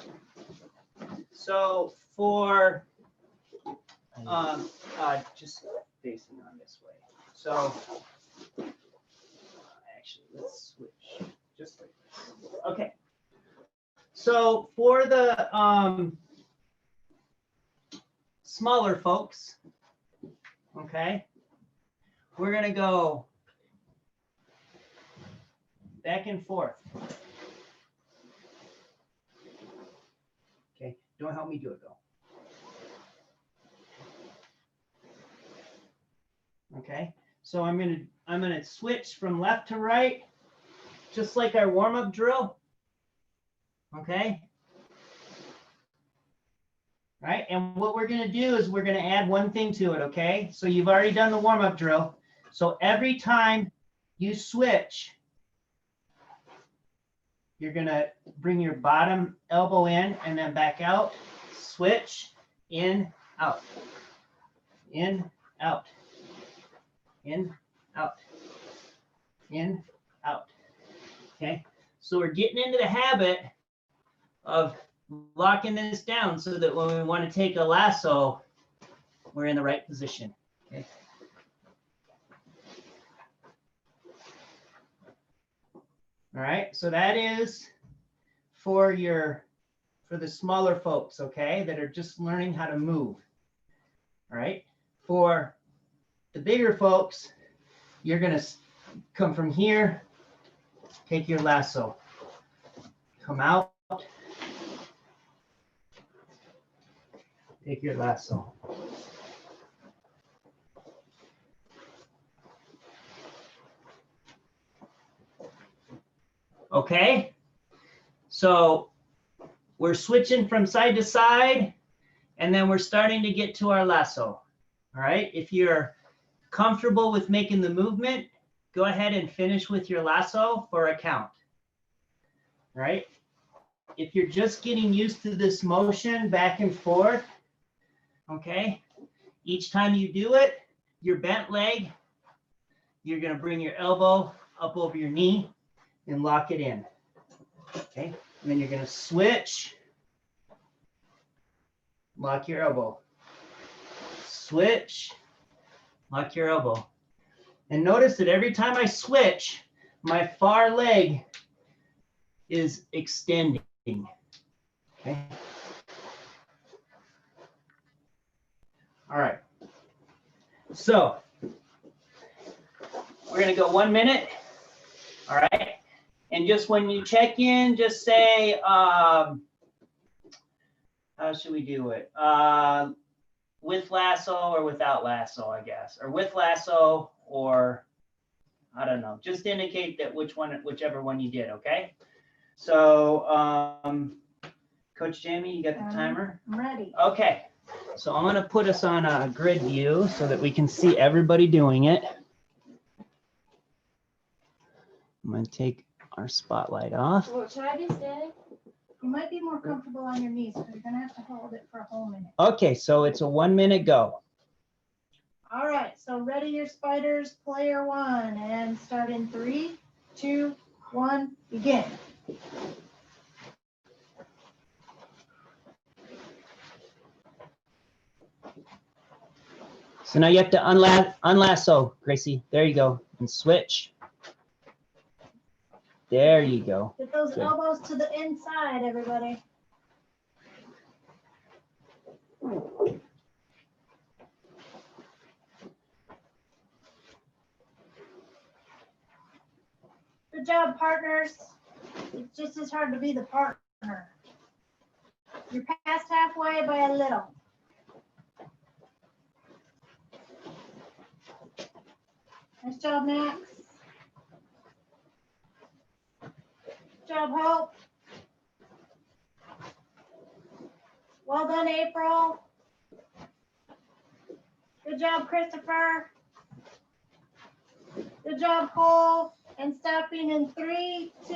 So for, just facing on this way. So actually, let's switch, just like this. Okay. So for the smaller folks, okay, we're gonna go back and forth. Okay, don't help me do it though. Okay, so I'm gonna switch from left to right, just like our warm-up drill. Okay. Right, and what we're gonna do is we're gonna add one thing to it, okay? So you've already done the warm-up drill. So every time you switch, you're gonna bring your bottom elbow in and then back out, switch, in, out, in, out, in, out, in, out. Okay, so we're getting into the habit of locking this down so that when we want to take a lasso, we're in the right position. Okay. All right, so that is for the smaller folks, okay, that are just learning how to move. All right, for the bigger folks, you're gonna come from here, take your lasso, come out, take your lasso. Okay, so we're switching from side to side, and then we're starting to get to our lasso. All right, if you're comfortable with making the movement, go ahead and finish with your lasso for a count. All right, if you're just getting used to this motion back and forth, okay, each time you do it, your bent leg, you're going to bring your elbow up over your knee and lock it in. Okay, and then you're going to switch, lock your elbow, switch, lock your elbow. And notice that every time I switch, my far leg is extending. Okay. All right. So we're going to go 1 minute. All right. And just when you check in, just say, how should we do it? With lasso or without lasso, I guess, or with lasso, or I don't know. Just indicate that whichever one you did. Okay. So, Coach Jamie, you got the timer? I'm ready. Okay. So I'm going to put us on a grid view so that we can see everybody doing it. I'm going to take our spotlight off. Well, should I be standing? You might be more comfortable on your knees, but you're gonna have to hold it for a whole minute. Okay, so it's a 1 minute go. All right, so ready your spiders, player one, and start in 3, 2, 1, begin. So now you have to unlasso, Gracie. There you go. And switch. There you go. Get those Good. elbows to the inside, everybody. Good job, partners. It's just as hard to be the partner. You're past halfway by a little. Nice job, Max. Good job, Hope. Well done, April. Good job, Christopher. Good job, Cole. And stopping in 3, 2,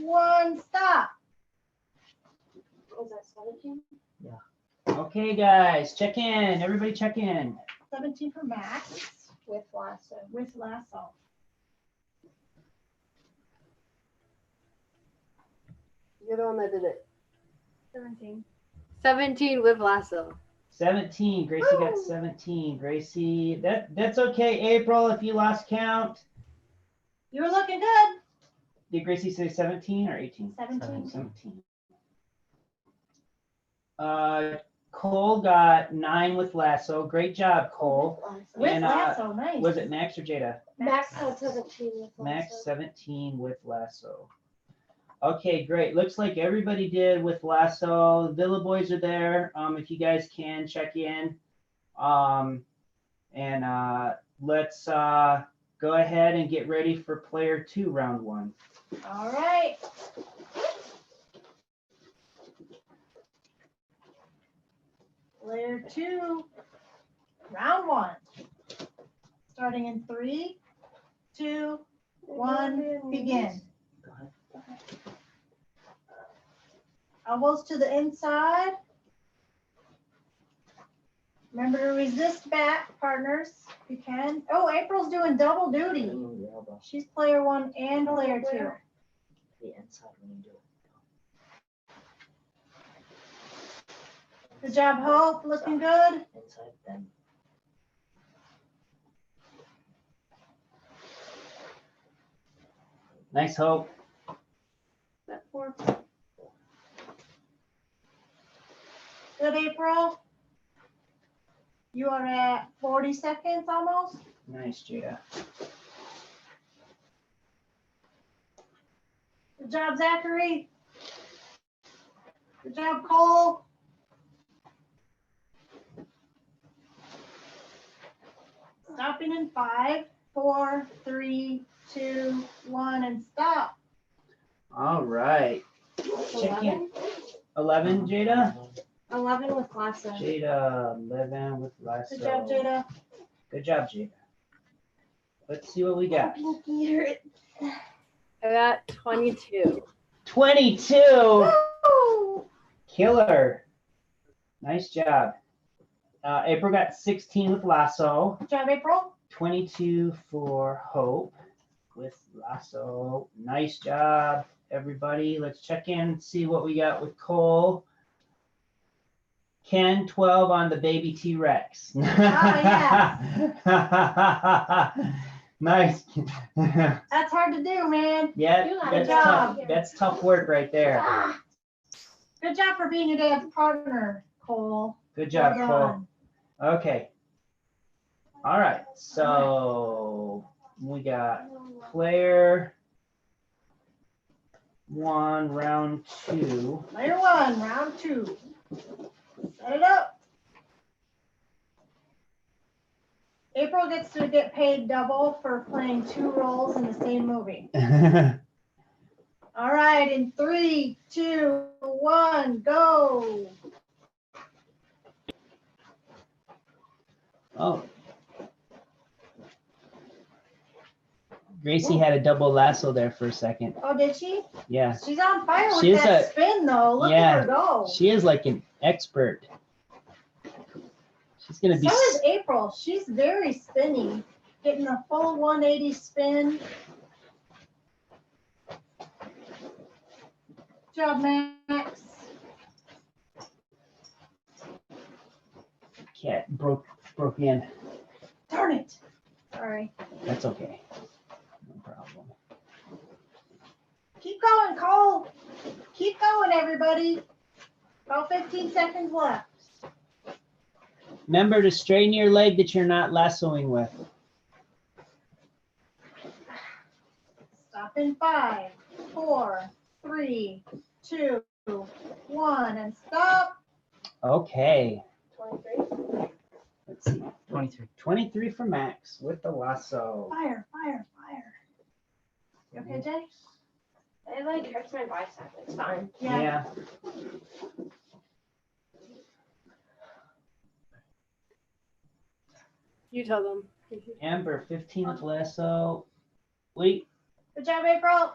1, stop. Was that 17? Yeah. Okay, guys, check in. Everybody check in. 17 for Max With lasso. with lasso. You're the one that did it. 17. 17 with lasso. 17. Gracie got 17. Gracie, that's okay. April, if you lost count. You were looking good. Did Gracie say 17 or 18? 17. 17. Cole got 9 with lasso. Great job, Cole. With And, lasso, nice. Was it Max or Jada? Max had 17 with lasso. Max 17 with lasso. Okay, great. Looks like everybody did with lasso. Villa boys are there. If you guys can check in. Let's go ahead and get ready for player 2, round 1. All right. Player 2, round 1. Starting in 3, 2, 1, begin. Go ahead. Elbows to the inside. Remember to resist back, partners, if you can. Oh, April's doing double duty. Ooh, your elbow. She's player 1 and player 2. The inside when you do it. Good job, Hope. Looking good. Inside, then. Nice, Hope. That 4. Good, April. You are at 40 seconds almost. Nice, Jada. Good job, Zachary. Good job, Cole. Stopping in 5, 4, 3, 2, 1, and stop. All right. Check in. 11, Jada? 11 with lasso. Jada, 11 with lasso. Good job, Jada. Good job, Jada. Let's see what we got. Pinky hurt. I got 22. 22. Killer. Nice job. April got 16 with lasso. Good job, April. 22 for Hope with lasso. Nice job, everybody. Let's check in and see what we got with Cole. Ken, 12 on the baby T-Rex. Nice. That's hard to do, man. Yeah, You got that's it. tough. That's tough work right there. Good job for being your dad's partner, Cole. Good job, Well Cole. done. Okay. All right. So we got player 1, round 2. Player 1, round 2. Set it up. April gets to get paid double for playing 2 roles in the same movie. All right, in 3, 2, 1, go. Oh. Gracie had a double lasso there for a second. Oh, did she? Yeah. She's on fire with She's that a- spin, though. Look yeah. at her go. She is like an expert. She's going to be. So is April. She's very spinny, getting a full 180 spin. Good job, Max. Cat broke in. Darn it. Sorry. That's okay. No problem. Keep going, Cole. Keep going, everybody. About 15 seconds left. Remember to straighten your leg that you're not lassoing with. Stop in 5, 4, 3, 2, 1, and stop. Okay. 23. Let's see. 23. 23 for Max with the lasso. Fire, fire, fire. You okay, Jay? It like hurts my bicep. It's fine. Yeah. You tell them. Amber, 15 with lasso. Wait. Good job, April.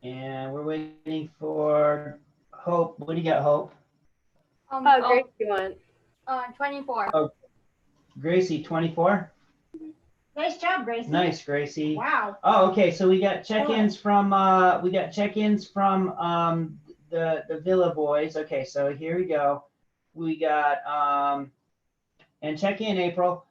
And we're waiting for Hope. What do you got, Hope? Oh, great, you went. 24. Gracie, 24. Nice job, Gracie. Nice, Gracie. Wow. Oh, okay. So we got check-ins from the Villa boys. Okay, so here we go. We got and check in April.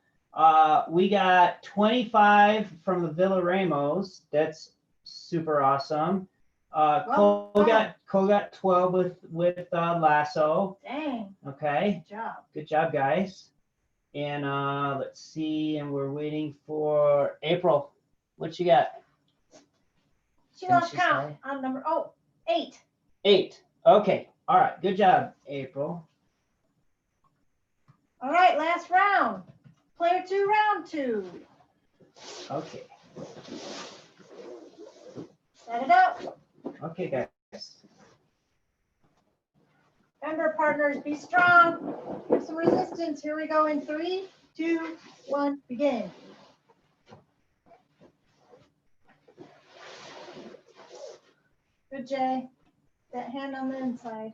We got 25 from the Villa Ramos. That's super awesome. Cole got 12 with Lasso. Dang. Okay. Good job. Good job, guys. And let's see, and we're waiting for April. What you got? She Can lost she count say? on number 8. 8. Okay. All right. Good job, April. All right, last round. Player 2, round 2. Okay. Set it up. Okay, guys. Remember, partners, be strong. Give some resistance. Here we go in 3, 2, 1, begin. Good, Jay. That hand on the inside.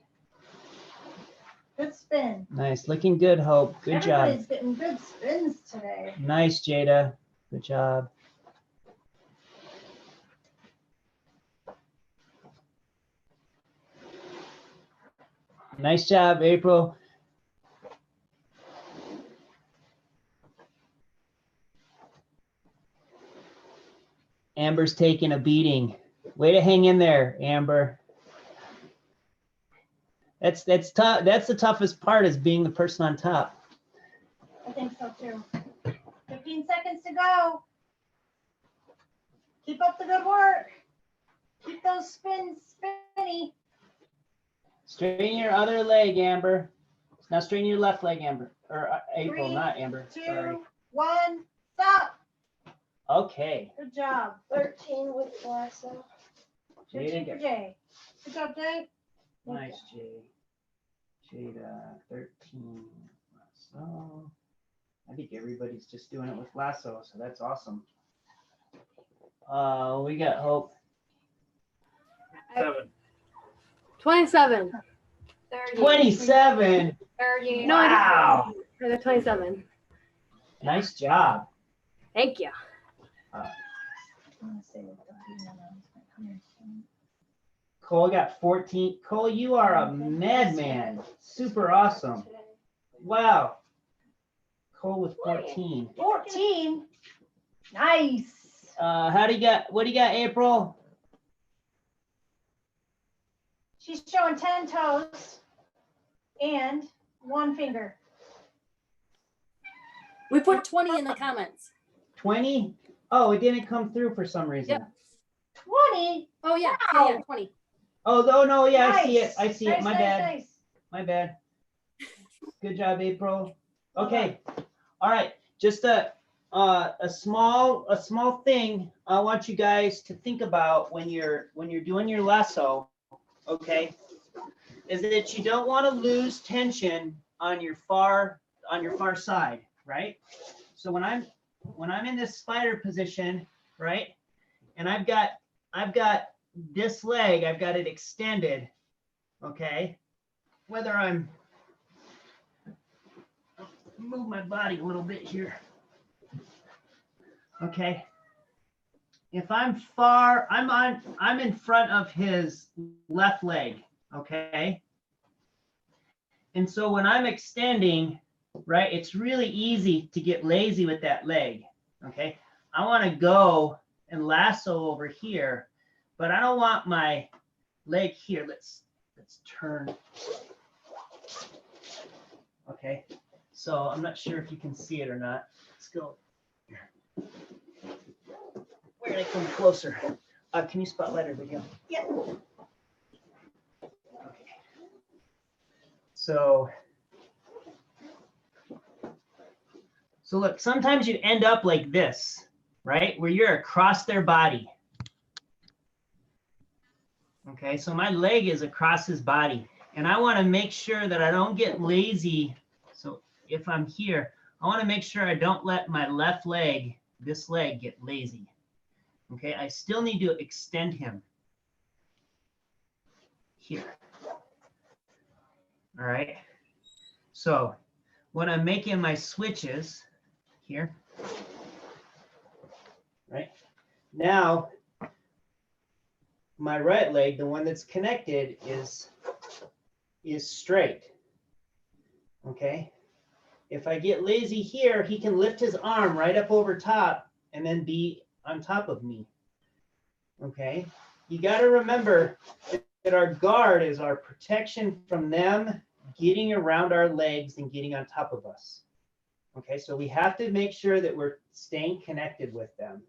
Good spin. Nice. Looking good, Hope. Good job. Everybody's getting good spins today. Nice, Jada. Good job. Nice job, April. Amber's taking a beating. Way to hang in there, Amber. That's tough. That's the toughest part, is being the person on top. I think so too. 15 seconds to go. Keep up the good work. Keep those spins spinny. Straighten your other leg, Amber. Now straighten your left leg, Amber. Or April, 3, not Amber. 2, Sorry. 1, stop. Okay. Good job. 13 with Lasso. 13 for Jay. Good job, Jay. Nice, Jay. Jada, 13. Lasso. I think everybody's just doing it with Lasso, so that's awesome. We got Hope. 27. 27. 30. No, I Wow. I got 27. Nice job. Thank you. Cole got 14. Cole, you are a madman. Super awesome. Wow. Cole with 14. 14. Nice. What do you got, April? She's showing 10 toes and 1 finger. We put 20 in the comments. 20? Oh, it didn't come through for some reason. Yep. 20. Oh yeah, Wow. yeah, 20. Oh, no, yeah, I see it. Nice. I see it. My Nice, bad. nice. My bad. Good job, April. Okay. All right. Just a small thing I want you guys to think about when you're doing your lasso, okay, is that you don't want to lose tension on your far side, right? So when I'm in this spider position, right, and I've got this leg, I've got it extended, okay, whether I'm move my body a little bit here. Okay. If I'm I'm in front of his left leg, okay? And so when I'm extending, right, it's really easy to get lazy with that leg, okay? I want to go and lasso over here, but I don't want my leg here. Let's turn. Okay. So I'm not sure if you can see it or not. Let's go. Where did I come closer? Can you spotlight her video? Yeah. Okay. So look, sometimes you end up like this, right? Where you're across their body. Okay, so my leg is across his body, and I want to make sure that I don't get lazy. So if I'm here, I want to make sure I don't let my left leg, this leg, get lazy. Okay, I still need to extend him here. All right, So when I'm making my switches here, right now, my right leg, the one that's connected, is straight. Okay. If I get lazy here, he can lift his arm right up over top and then be on top of me. Okay. You got to remember that our guard is our protection from them getting around our legs and getting on top of us. Okay, so we have to make sure that we're staying connected with them.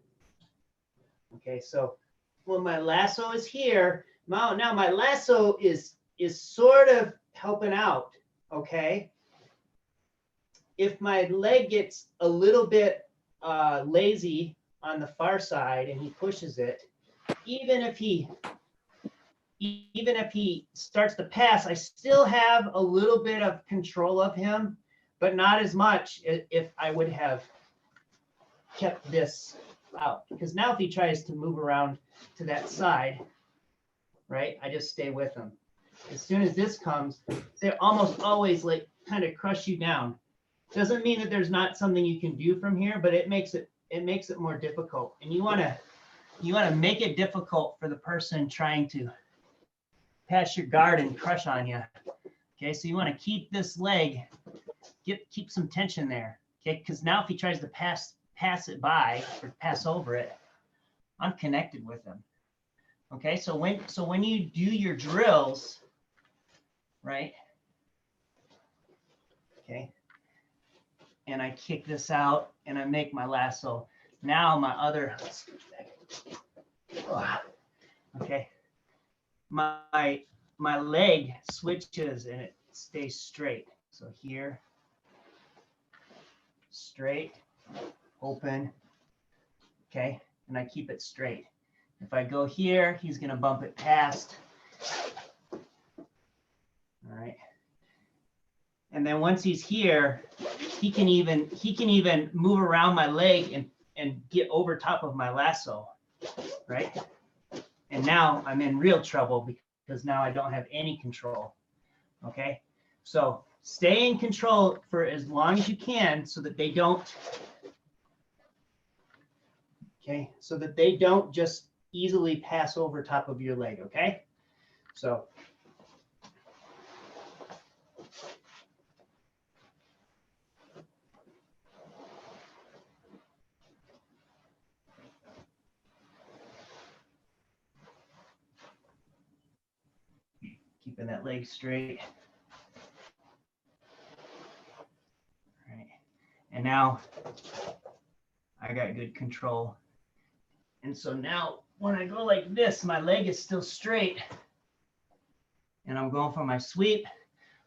Okay, so when my lasso is here, now my lasso is sort of helping out. Okay, if my leg gets a little bit lazy on the far side and he pushes it, even if he starts to pass, I still have a little bit of control of him, but not as much if I would have kept this out. Because now if he tries to move around to that side, right, I just stay with him. As soon as this comes, they almost always like kind of crush you down. Doesn't mean that there's not something you can do from here, but it makes it more difficult. And you want to make it difficult for the person trying to pass your guard and crush on you. Okay, so you want to keep this leg, keep some tension there. Okay, because now if he tries to pass it by or pass over it, I'm connected with him. Okay, so when you do your drills, right? Okay, and I kick this out and I make my lasso. Now my other, okay, my leg switches and it stays straight. So here, straight, open, okay, and I keep it straight. If I go here, he's gonna bump it past. All right. And then once he's here, he can even move around my leg and get over top of my lasso, right? And now I'm in real trouble because now I don't have any control. Okay, so stay in control for as long as you can so that they don't. Okay, so that they don't just easily pass over top of your leg. Okay, so. Keeping that leg straight. All right. And now I got good control. And so now when I go like this, my leg is still straight. And I'm going for my sweep.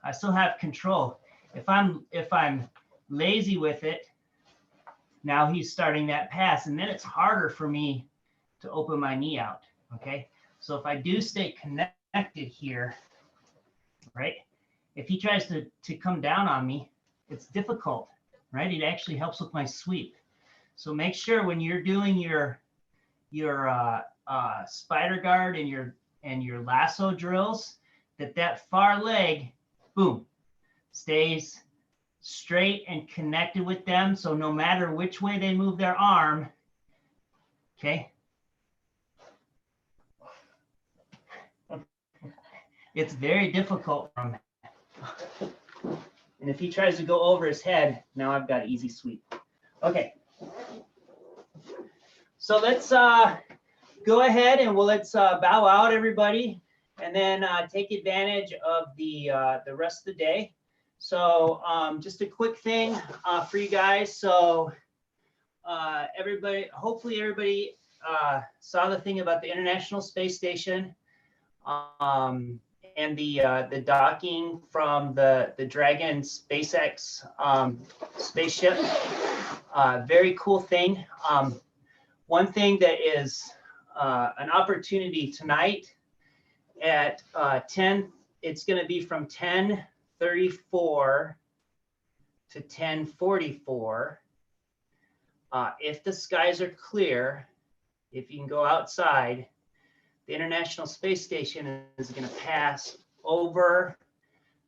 I still have control. If I'm lazy with it, now he's starting that pass. And then it's harder for me to open my knee out. Okay. So if I do stay connected here, right? If he tries to come down on me, it's difficult, right? It actually helps with my sweep. So make sure when you're doing your spider guard and your lasso drills, that far leg, boom, stays straight and connected with them. So no matter which way they move their arm, okay, it's very difficult for him. And if he tries to go over his head, now I've got an easy sweep. Okay. So let's go ahead and let's bow out, everybody, and then take advantage of the rest of the day. So just a quick thing for you guys. So hopefully everybody saw the thing about the International Space Station. And the docking from the Dragon SpaceX spaceship. Very cool thing. One thing that is an opportunity tonight at 10, it's going to be from 10:34 to 10:44. If the skies are clear, if you can go outside, the International Space Station is going to pass over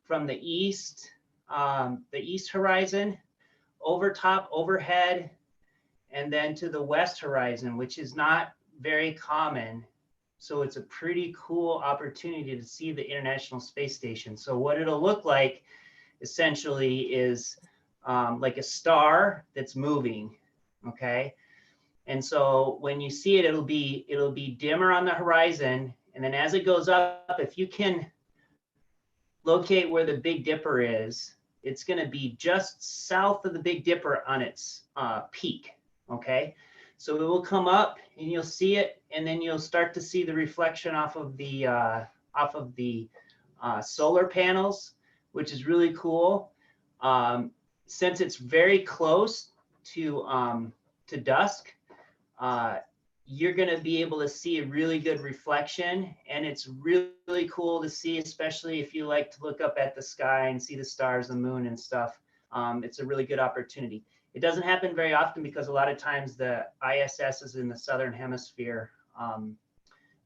from the east the east horizon, overhead, and then to the west horizon, which is not very common. So it's a pretty cool opportunity to see the International Space Station. So what it'll look like essentially is like a star that's moving, okay? And so when you see it, it'll be dimmer on the horizon. And then as it goes up, if you can locate where the Big Dipper is, it's going to be just south of the Big Dipper on its peak, okay? So it will come up and you'll see it, and then you'll start to see the reflection off of the solar panels, which is really cool. Since it's very close to dusk, you're going to be able to see a really good reflection, and it's really cool to see, especially if you like to look up at the sky and see the stars, the moon and stuff. It's a really good opportunity. It doesn't happen very often because a lot of times the ISS is in the southern hemisphere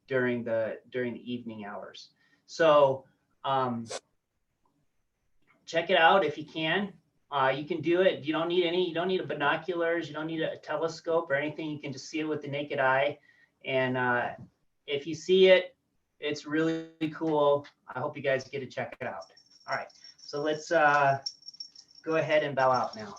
during the evening hours. So check it out if you can. You can do it. You don't need binoculars. You don't need a telescope or anything. You can just see it with the naked eye. And if you see it, it's really cool. I hope you guys get to check it out. All right, so let's go ahead and bow out now.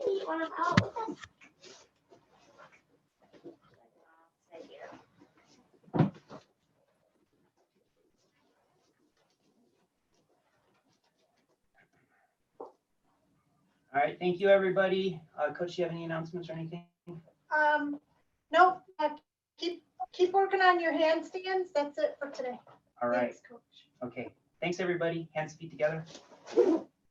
You want to help with us? All right, thank you, everybody. Coach, do you have any announcements or anything? Nope, keep working on your handstands. That's it for today. All right, Thanks, Coach. okay. Thanks, everybody. Hands, feet together.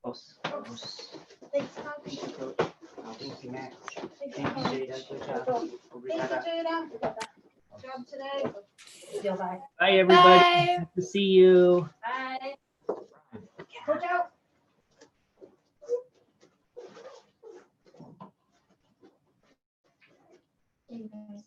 Os. Thanks, Coach. Thank you, Coach. Thank you, Max. Thank Thank you, you, Jada. Good job. Thank you, Jada. Good job today. Bye, everybody. Nice to see you. Bye. Coach out. Hey, guys.